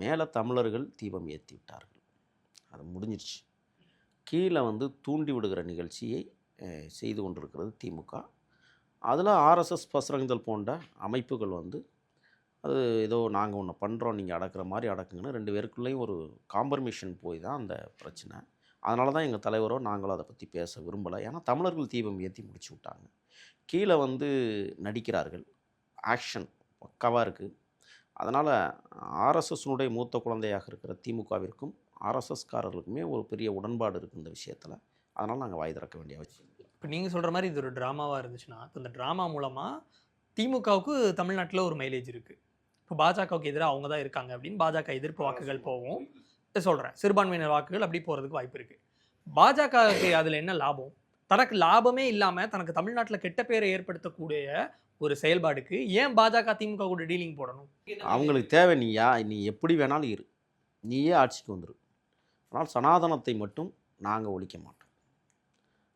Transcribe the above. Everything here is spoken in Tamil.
மேலே தமிழர்கள் தீபம் ஏற்றி விட்டார்கள், அது முடிஞ்சிருச்சு. கீழே தூண்டி விடுகிற நிகழ்ச்சியை செய்து கொண்டிருக்கிறது திமுக. அதில் ஆர்எஸ்எஸ் பசரங்கதள் போன்ற அமைப்புகள் அது ஏதோ நாங்கள் ஒன்று பண்ணுறோம், நீங்கள் அடக்கிற மாதிரி அடக்குங்கன்னு 2 பேருக்குள்ளேயும் ஒரு காம்பர்மிஷன் போய் தான் அந்த பிரச்சனை. அதனால தான் எங்கள் தலைவரோ நாங்களும் அதை பற்றி பேச விரும்பலை. ஏன்னா தமிழர்கள் தீபம் ஏற்றி முடிச்சு விட்டாங்க. கீழே நடிக்கிறார்கள், ஆக்ஷன் பக்காவாக இருக்குது. அதனால் ஆர்எஸ்எஸ்னுடைய மூத்த குழந்தையாக இருக்கிற திமுகவிற்கும் ஆர்எஸ்எஸ்காரர்களுக்குமே ஒரு பெரிய உடன்பாடு இருக்குது இந்த விஷயத்தில். அதனால் நாங்கள் வாய் திறக்க வேண்டிய அவசியம் இல்லை. இப்போ நீங்கள் சொல்கிற மாதிரி இது ஒரு ட்ராமாவாக இருந்துச்சுன்னா, இப்போ இந்த ட்ராமா மூலமாக திமுகவுக்கு தமிழ்நாட்டில் ஒரு மைலேஜ் இருக்குது. இப்போ பாஜகவுக்கு எதிராக அவங்க தான் இருக்காங்க அப்படின்னு பாஜக எதிர்ப்பு வாக்குகள் போகும். சொல்கிறேன், சிறுபான்மையினர் வாக்குகள் அப்படி போகிறதுக்கு வாய்ப்பு இருக்குது. பாஜகவுக்கு அதில் என்ன லாபம்? தனக்கு லாபமே இல்லாமல் தனக்கு தமிழ்நாட்டில் கெட்ட பேரை ஏற்படுத்தக்கூடிய ஒரு செயல்பாடுக்கு ஏன் பாஜக திமுக கூட டீலிங் போடணும்? அவங்களுக்கு தேவை நீ எப்படி வேணாலும் இரு, நீயே ஆட்சிக்கு வந்துரு, ஆனால் சனாதனத்தை மட்டும் நாங்கள் ஒழிக்க மாட்டோம்.